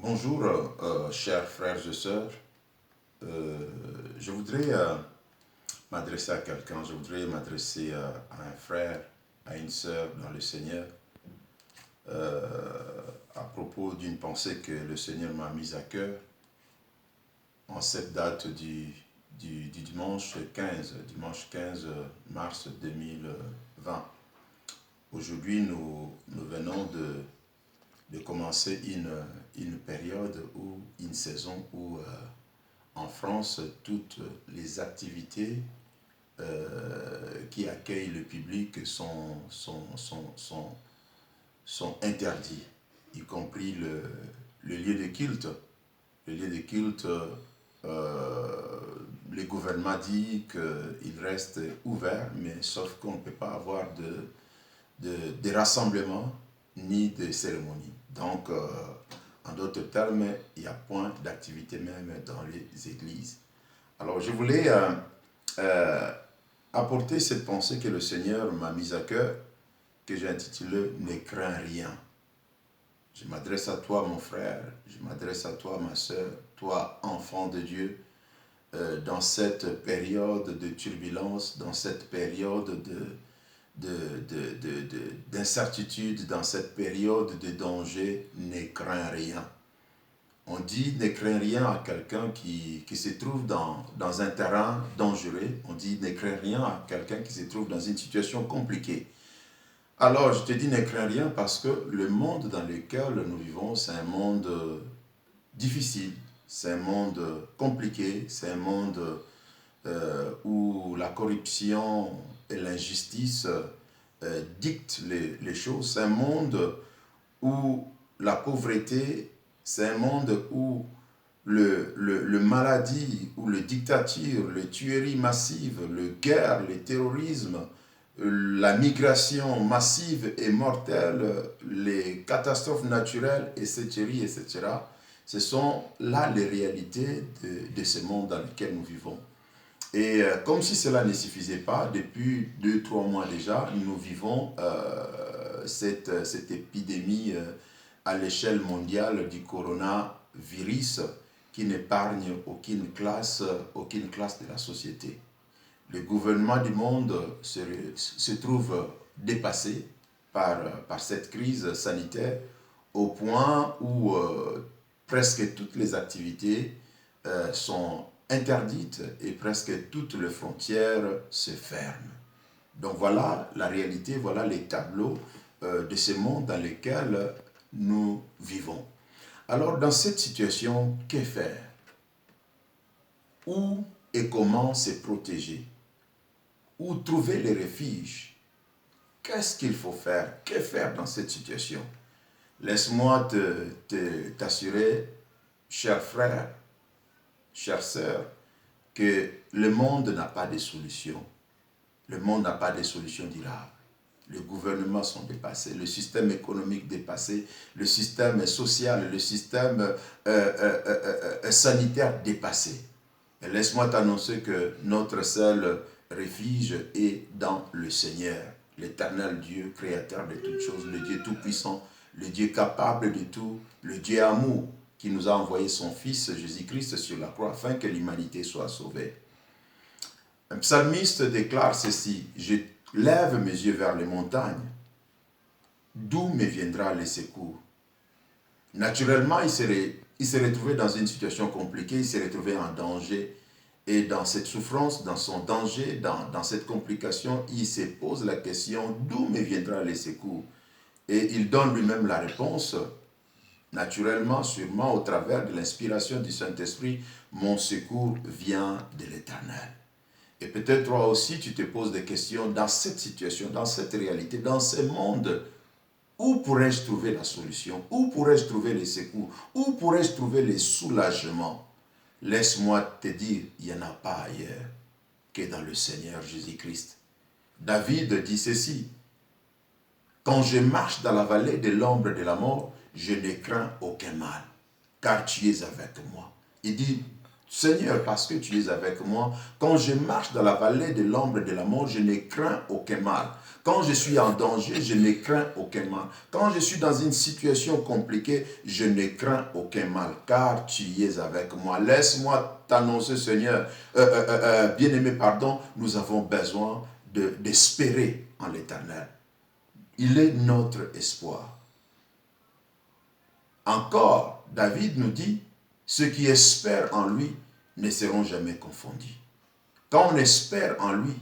Bonjour, chers frères et sœurs. Je voudrais m'adresser à quelqu'un, je voudrais m'adresser à un frère, à une sœur dans le Seigneur, à propos d'une pensée que le Seigneur m'a mise à cœur en cette date du dimanche 15 mars 2020. Aujourd'hui, nous venons de commencer une période ou une saison où en France, toutes les activités qui accueillent le public sont interdites, y compris le lieu de culte. Le lieu de culte, le gouvernement dit qu'il reste ouvert, mais sauf qu'on ne peut pas avoir de rassemblement ni de cérémonie. Donc, en d'autres termes, il n'y a point d'activité même dans les églises. Alors, je voulais euh, apporter cette pensée que le Seigneur m'a mise à cœur, que j'ai intitulée « Ne crains rien ». Je m'adresse à toi, mon frère, je m'adresse à toi, ma soeur, toi, enfant de Dieu, dans cette période de turbulence, dans cette période d'incertitude, dans cette période de danger, ne crains rien. On dit ne crains rien à quelqu'un qui se trouve dans un terrain dangereux. On dit ne crains rien à quelqu'un qui se trouve dans une situation compliquée. Alors, je te dis ne crains rien parce que le monde dans lequel nous vivons, c'est un monde difficile, c'est un monde compliqué, c'est un monde où la corruption et l'injustice dictent les choses. C'est un monde où la pauvreté, c'est un monde où le maladie, où le dictature, les tueries massives, les guerres, le terrorisme, la migration massive et mortelle, les catastrophes naturelles, etc., etc., ce sont là les réalités de ce monde dans lequel nous vivons. Et comme si cela ne suffisait pas, depuis 2-3 mois déjà, nous vivons cette épidémie à l'échelle mondiale du coronavirus qui n'épargne aucune classe de la société. Le gouvernement du monde se trouve dépassé par cette crise sanitaire au point où presque toutes les activités sont interdites et presque toutes les frontières se ferment. Donc voilà la réalité, voilà les tableaux de ce monde dans lequel nous vivons. Alors dans cette situation, que faire? Où et comment se protéger? Où trouver les refuges? Qu'est-ce qu'il faut faire? Que faire dans cette situation? Laisse-moi t'assurer, cher frère, chère sœur, que le monde n'a pas de solution. Le monde n'a pas de solution durable. Les gouvernements sont dépassés, le système économique dépassé, le système social, le système sanitaire dépassé. Et laisse-moi t'annoncer que notre seul refuge est dans le Seigneur, l'éternel Dieu, créateur de toutes choses, le Dieu tout-puissant, le Dieu capable de tout, le Dieu amour, qui nous a envoyé son Fils Jésus-Christ sur la croix afin que l'humanité soit sauvée. Un psalmiste déclare ceci: « Je lève mes yeux vers les montagnes. D'où me viendra le secours ?» Naturellement, il s'est retrouvé dans une situation compliquée, il s'est retrouvé en danger. Et dans cette souffrance, dans son danger, dans cette complication, il se pose la question: d'où me viendra le secours? Et il donne lui-même la réponse, naturellement, sûrement au travers de l'inspiration du Saint-Esprit: mon secours vient de l'Éternel. Et peut-être toi aussi, tu te poses des questions dans cette situation, dans cette réalité, dans ce monde. Où pourrais-je trouver la solution? Où pourrais-je trouver les secours? Où pourrais-je trouver les soulagements? Laisse-moi te dire, il n'y en a pas ailleurs que dans le Seigneur Jésus-Christ. David dit ceci: « Quand je marche dans la vallée de l'ombre de la mort, je ne crains aucun mal, car tu es avec moi. » Il dit, Seigneur, parce que tu es avec moi, quand je marche dans la vallée de l'ombre de la mort, je ne crains aucun mal. Quand je suis en danger, je ne crains aucun mal. Quand je suis dans une situation compliquée, je ne crains aucun mal, car tu es avec moi. Laisse-moi t'annoncer, Seigneur, bien-aimé, pardon, nous avons besoin d'espérer en l'Éternel. Il est notre espoir. Encore, David nous dit, ceux qui espèrent en lui ne seront jamais confondus. Quand on espère en lui,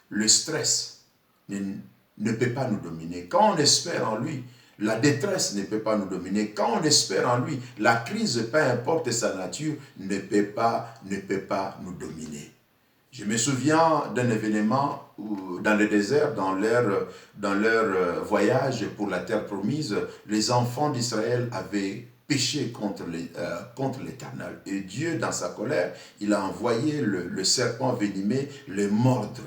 le stress ne peut pas nous dominer. Quand on espère en lui, la détresse ne peut pas nous dominer. Quand on espère en lui, la crise, peu importe sa nature, ne peut pas nous dominer. Je me souviens d'un événement où, dans le désert, dans leur voyage pour la terre promise, les enfants d'Israël avaient péché contre l'Éternel. Et Dieu, dans sa colère, il a envoyé le serpent venimeux les mordre.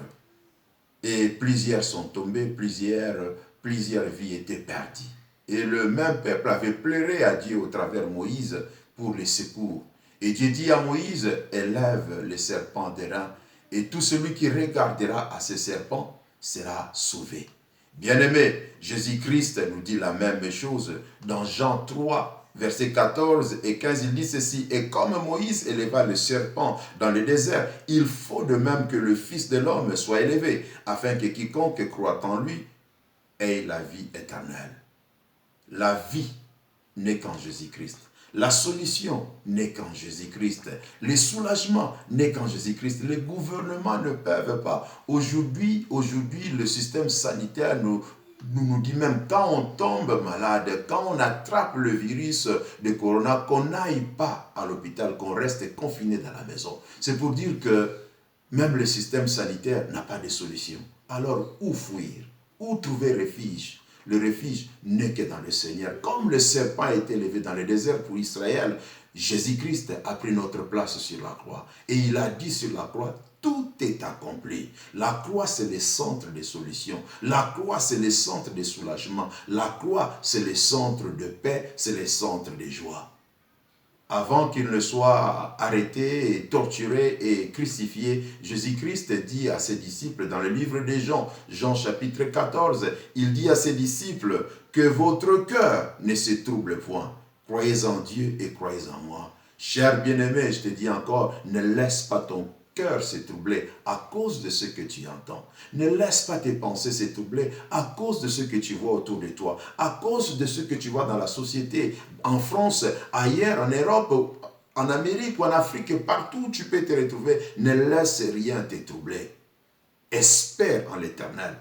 Et plusieurs sont tombés, plusieurs vies étaient perdues. Et le même peuple avait pleuré à Dieu au travers Moïse pour les secours. Et Dieu dit à Moïse, élève le serpent d'airain, et tout celui qui regardera à ce serpent sera sauvé. Bien-aimé, Jésus-Christ nous dit la même chose dans Jean 3, versets 14 et 15, il dit ceci, « Et comme Moïse éleva le serpent dans le désert, il faut de même que le Fils de l'homme soit élevé, afin que quiconque croit en lui ait la vie éternelle. » La vie n'est qu'en Jésus-Christ. La solution n'est qu'en Jésus-Christ. Le soulagement n'est qu'en Jésus-Christ. Les gouvernements ne peuvent pas. Aujourd'hui, le système sanitaire nous dit même quand on tombe malade, quand on attrape le virus de corona, qu'on n'aille pas à l'hôpital, qu'on reste confiné dans la maison. C'est pour dire que même le système sanitaire n'a pas de solution. Alors, où fuir? Où trouver refuge? Le refuge n'est que dans le Seigneur. Comme le serpent a été élevé dans le désert pour Israël, Jésus-Christ a pris notre place sur la croix. Et il a dit sur la croix, tout est accompli. La croix, c'est le centre des solutions. La croix, c'est le centre des soulagements. La croix, c'est le centre de paix, c'est le centre de joie. Avant qu'il ne soit arrêté, torturé et crucifié, Jésus-Christ dit à ses disciples dans le livre de Jean, Jean chapitre 14, il dit à ses disciples que votre cœur ne se trouble point. Croyez en Dieu et croyez en moi. Cher bien-aimé, je te dis encore, ne laisse pas ton cœur se troubler à cause de ce que tu entends. Ne laisse pas tes pensées se troubler à cause de ce que tu vois autour de toi, à cause de ce que tu vois dans la société, en France, ailleurs, en Europe, en Amérique ou en Afrique, partout où tu peux te retrouver. Ne laisse rien te troubler. Espère en l'Éternel.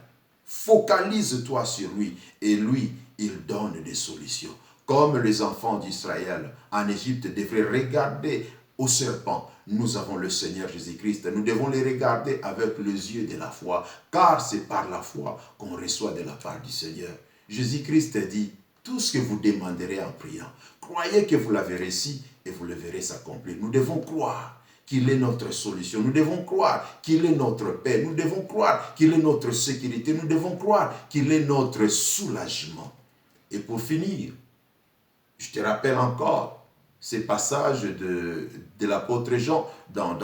Focalise-toi sur lui et lui, il donne des solutions. Comme les enfants d'Israël en Égypte devraient regarder au serpent, nous avons le Seigneur Jésus-Christ. Nous devons les regarder avec les yeux de la foi, car c'est par la foi qu'on reçoit de la part du Seigneur. Jésus-Christ dit, tout ce que vous demanderez en priant, croyez que vous l'avez reçu et vous le verrez s'accomplir. Nous devons croire qu'il est notre solution. Nous devons croire qu'il est notre paix. Nous devons croire qu'il est notre sécurité. Nous devons croire qu'il est notre soulagement. Et pour finir, je te rappelle encore ces passages de l'apôtre Jean dans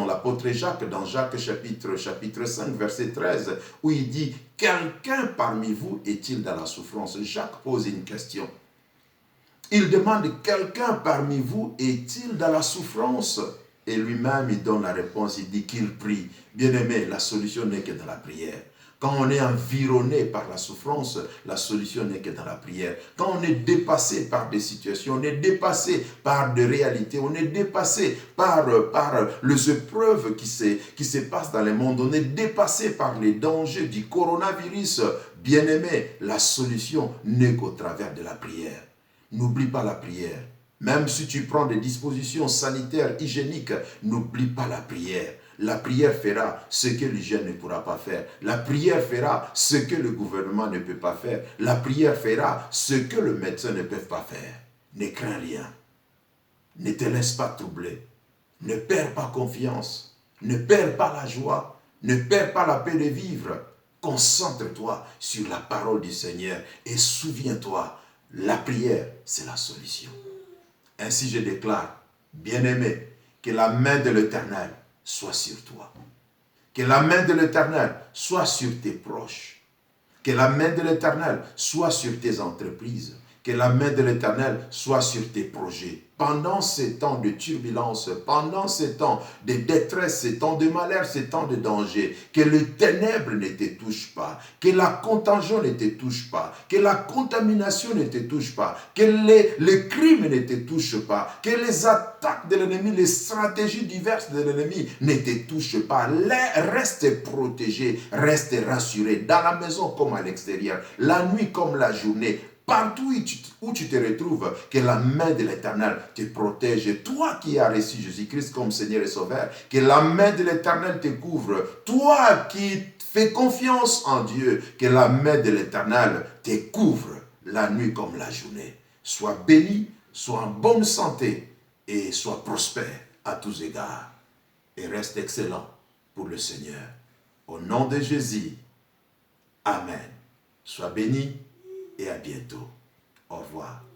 l'apôtre Jacques dans Jacques chapitre 5 verset 13 où il dit « Quelqu'un parmi vous est-il dans la souffrance ?» Jacques pose une question. Il demande « Quelqu'un parmi vous est-il dans la souffrance ?» Et lui-même il donne la réponse, il dit qu'il prie. Bien-aimé, la solution n'est que dans la prière. Quand on est environné par la souffrance, la solution n'est que dans la prière. Quand on est dépassé par des situations, on est dépassé par des réalités, on est dépassé par les épreuves qui se passent dans le monde, on est dépassé par les dangers du coronavirus. Bien-aimé, la solution n'est qu'au travers de la prière. N'oublie pas la prière. Même si tu prends des dispositions sanitaires, hygiéniques, n'oublie pas la prière. La prière fera ce que l'hygiène ne pourra pas faire. La prière fera ce que le gouvernement ne peut pas faire. La prière fera ce que le médecin ne peut pas faire. Ne crains rien. Ne te laisse pas troubler. Ne perds pas confiance. Ne perds pas la joie. Ne perds pas la paix de vivre. Concentre-toi sur la parole du Seigneur et souviens-toi, la prière, c'est la solution. Ainsi je déclare, Bien-aimé, que la main de l'Éternel soit sur toi. Que la main de l'Éternel soit sur tes proches. Que la main de l'Éternel soit sur tes entreprises. Que la main de l'Éternel soit sur tes projets. Pendant ces temps de turbulence, pendant ces temps de détresse, ces temps de malheur, ces temps de danger, que les ténèbres ne te touchent pas, que la contagion ne te touche pas, que la contamination ne te touche pas, que les crimes ne te touchent pas, que les attaques de l'ennemi, les stratégies diverses de l'ennemi ne te touchent pas. Reste protégé, reste rassuré, dans la maison comme à l'extérieur, la nuit comme la journée. Partout où tu te retrouves, que la main de l'Éternel te protège. Toi qui as reçu Jésus-Christ comme Seigneur et Sauveur, que la main de l'Éternel te couvre. Toi qui fais confiance en Dieu, que la main de l'Éternel te couvre la nuit comme la journée. Sois béni, sois en bonne santé et sois prospère à tous égards. Et reste excellent pour le Seigneur. Au nom de Jésus, Amen. Sois béni et à bientôt. Au revoir.